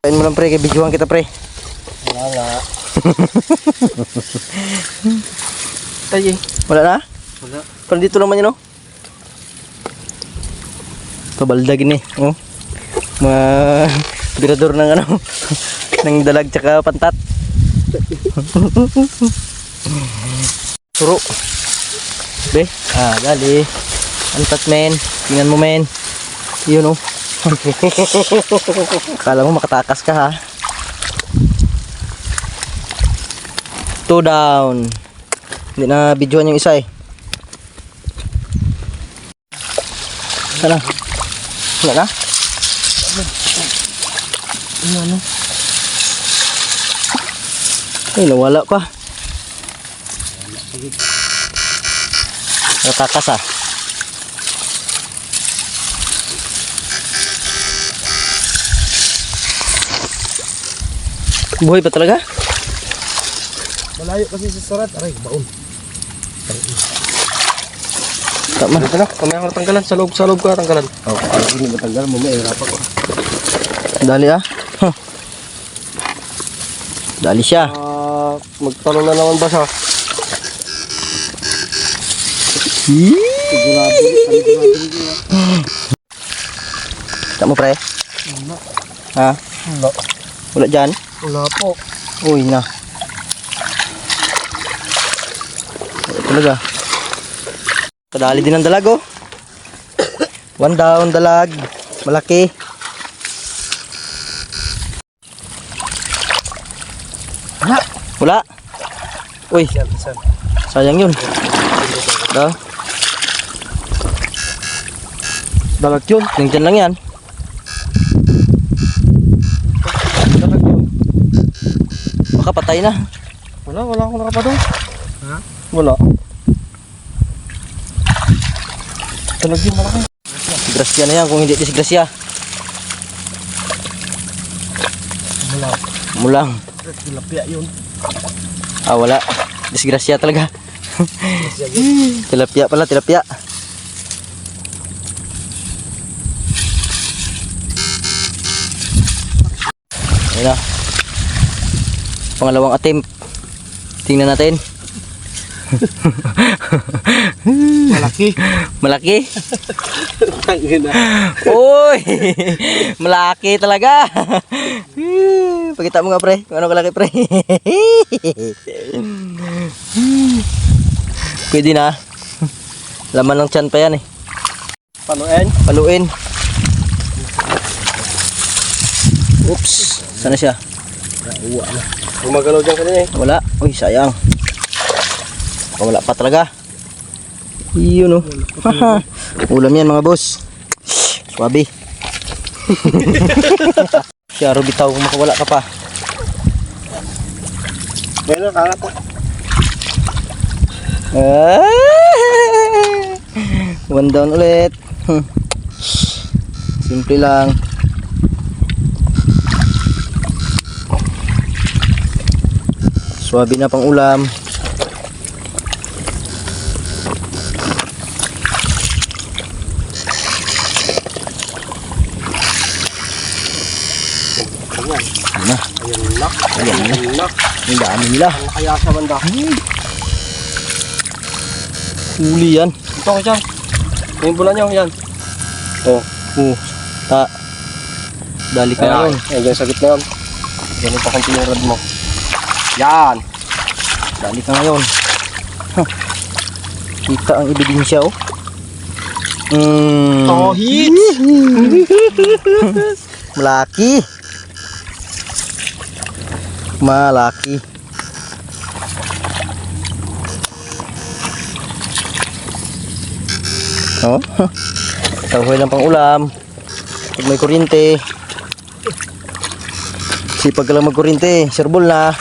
Kain mo lang pre, kay videohan kita pre. Wala nga. Ay, Wala na? wala. Parang dito naman yun, oh. Kabaldag ini, oh. Mga birador ng ano, ng dalag tsaka pantat. Suro. Be, dali. Pantat men, tingnan mo men. Yun, oh. Kala mo makatakas ka ha. 2 down. Hindi na videoan yung isa eh. Sana. Wala na? Ano? Ay, nawala pa. Natakas ah. Buhay pa talaga? Malayo kasi sa sarat. Aray, baon. Tama. Ito na, kamaya ko tanggalan. Sa loob ka tanggalan. Oh, alam ko hindi matanggalan. Mamaya, hirapan ko. Dali ah. Huh. Dali siya. Magtanong na naman ba siya? Tak mo pre? Wala. Ha? Wala. Wala dyan? Wala po. Uy na. Wala talaga. Kadali din ang dalag oh. 1 down dalag. Malaki. Wala. Wala. Uy, San. sayang yun. Dah. Dalag yun. Nandyan lang yan. Dalag yun. Baka patay na. Wala akong nakapadong. Ha? Wala. Dalag yun, malaki. Disgrasya na yan kung hindi disgrasya. Wala. Mulang. Tilapia yun. Wala. Disgrasya talaga. Tilapia pala, tilapia. Ayan na. Pangalawang attempt. Tingnan natin. Malaki. Malaki. Tangina. Uy! Malaki talaga. Pakita mo nga pre. Kung ano kalaki pre. Pwede na. Laman ng tiyan pa yan eh. Panuin. Paluin. Oops. Sana siya? Uwa na. Gumagalaw dyan kanina eh. Wala. Uy, sayang. Wala pa talaga. Yun oh. Ulam yan mga boss. Swabe. Siya bitaw kung makawala ka pa. Meron, kangat po. 1 down ulit. Simple lang. Swabe na pang ulam. Ayan. Ayan na. Ang dami nila. Ang kaya sa banda. Huli yan. Ito ko dyan. Yung bulan nyo, yan. Oh. Dali ka Ayan. ngayon. Ayan, dyan sa gitna yun. Ganun pa kung pinurad mo. Yan. Dali ka ngayon. Kita ang ebidensya oh. Oh, hits! Malaki. Malaki. Oh. Tahuay lang pang ulam. Pag may kuryente. Sipag ka lang magkuryente, serbol na.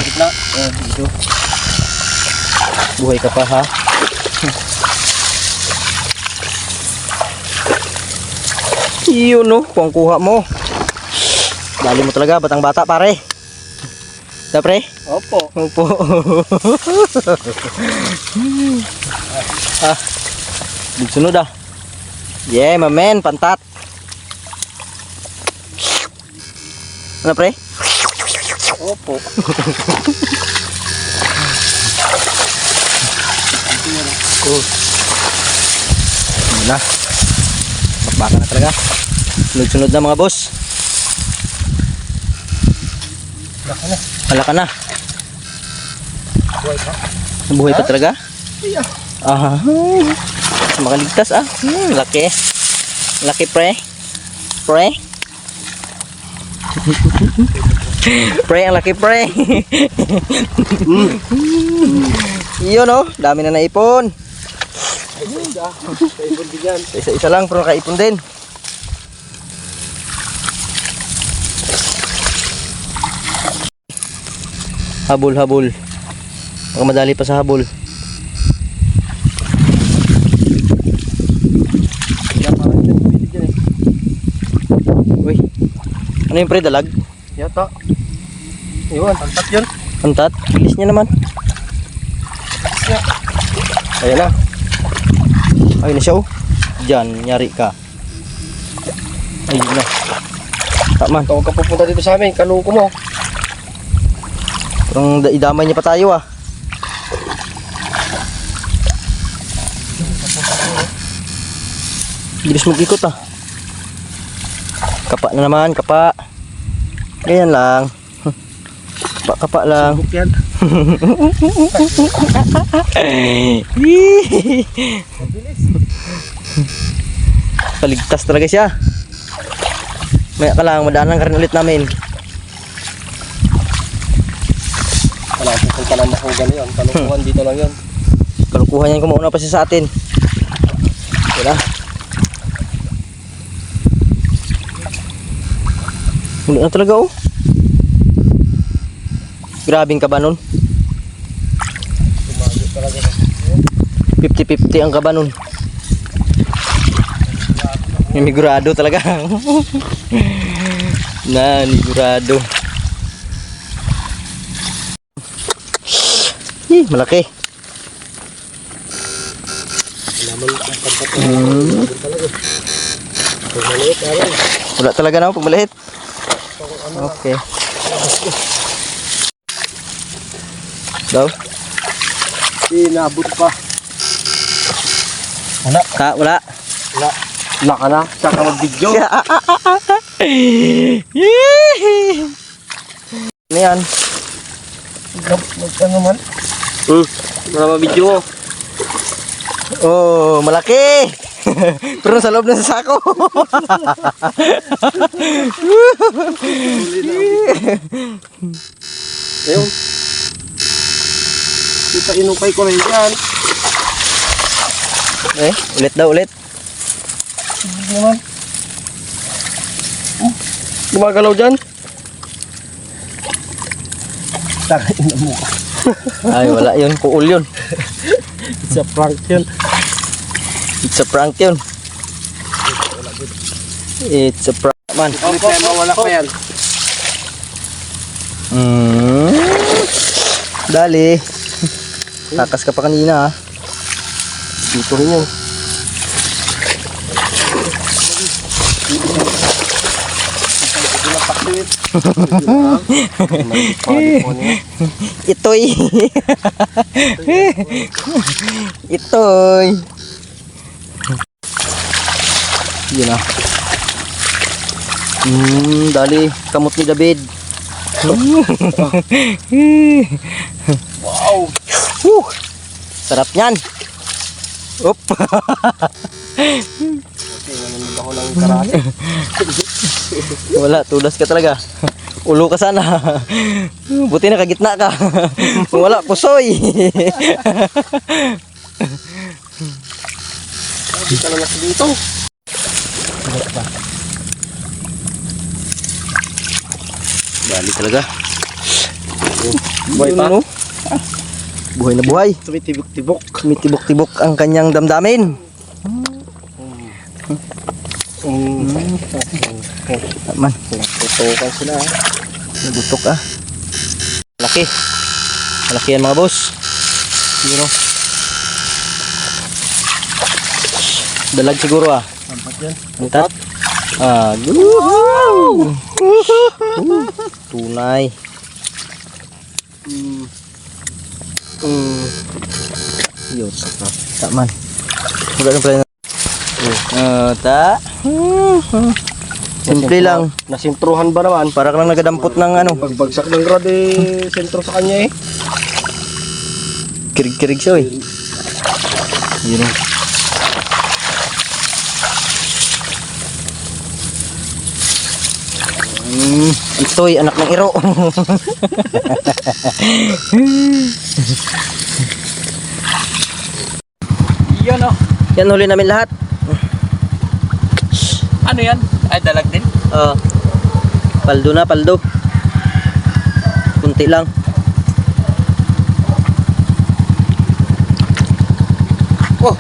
Gitna. Dito. Buhay ka pa ha. Yun no, kung kuha mo. Dali mo talaga, batang bata pare. Da pre? Opo. Opo. Ah. Sunod ah. Yeah, my man, pantat. Ano pre? Opo. Ano na? Baka na talaga. Sunod-sunod na mga boss. Laka na. Malaka na. Buhay pa. Nabuhay pa talaga? Iya. Ah, makaligtas ah. Laki. Laki pre. Pre. Pre, ang laki pre. Yun oh, dami na naipon. Kaipon din yan. Isa-isa lang pero nakaipon din. Habol-habol. Baka madali pa sa habol. Uy. Ano yung pre, dalag? Yata. Iwan, pantat yun. Pantat? Bilis niya naman. Ayan na. Ayun na siya oh. Diyan, nyari ka. Ayun na. Taman. Huwag ka pupunta dito sa amin, kaluko mo. Parang idamay niya pa tayo ah. Bilis mag-ikot ah. Kapa na naman, kapa. Ganyan lang. Kapa lang. Subok yan. Paligtas talaga siya. Maya ka lang, madaanan ka rin ulit namin. Wala, pupunta lang ako gano'n yun. Kalukuhan dito lang yun. Kalukuhan yan, kumauna pa siya sa atin. Wala. Wala na talaga oh. Grabing kaba nun. Tumago talaga. 50-50 ang kaba nun. Namigurado talaga. Nanigurado. Malaki. Naman ang pantat talaga. Pag maliit, alam. Wala talaga na pag maliit. Okay. Daw? Inabot pa. Wala. Ha, wala. Wala. Wala ka na. Saka mag-video. Ano yan? Ano man? Wala ma-video mo. Oh, malaki. Pero sa loob na sa sako. Ayun. Kita inukay ko rin yan. Eh, ulit daw, ulit. Hindi naman. Gumagalaw dyan. Tangin na mo. Ay, wala yun. Kuul yun. It's a prank yun. It's a prank yun. It's a prank man. Hindi tayo mawala pa yan. Dali. Takas ka pa kanina ha. Dito rin yun. Itoy. Itoy. Yun na. Dali. Kamot ni David. Wow! Sarap niyan. Up. Okay, nanonood ako ng karate. Wala, tulas ka talaga. Ulo ka sana. Buti nakagitna ka. Wala, pusoy. Hindi ka lang nasa dito. Dali talaga. Buhay pa? Ano? Buhay na buhay. Tumitibok-tibok. Tumitibok-tibok ang kanyang damdamin. Man, Tutukan sila ha. nagutok ah. Malaki. Malaki yan mga boss. Yun o. Dalag siguro ah. Sampat yan. Antat. Ah, wow! Tunay. Yun. Taman. Maganda pala na. Ta. Simple lang. Nasintruhan ba naman? Para ka lang nagadampot ng ano. Pagbagsak ng grad eh, sentro sa kanya eh. Kirig-kirig siya eh. Yun o. Ito'y anak ng iro. Yan o. Yan huli namin lahat. Ano yan? Ay, dalag din. Paldo na, paldo. Kunti lang. Oh,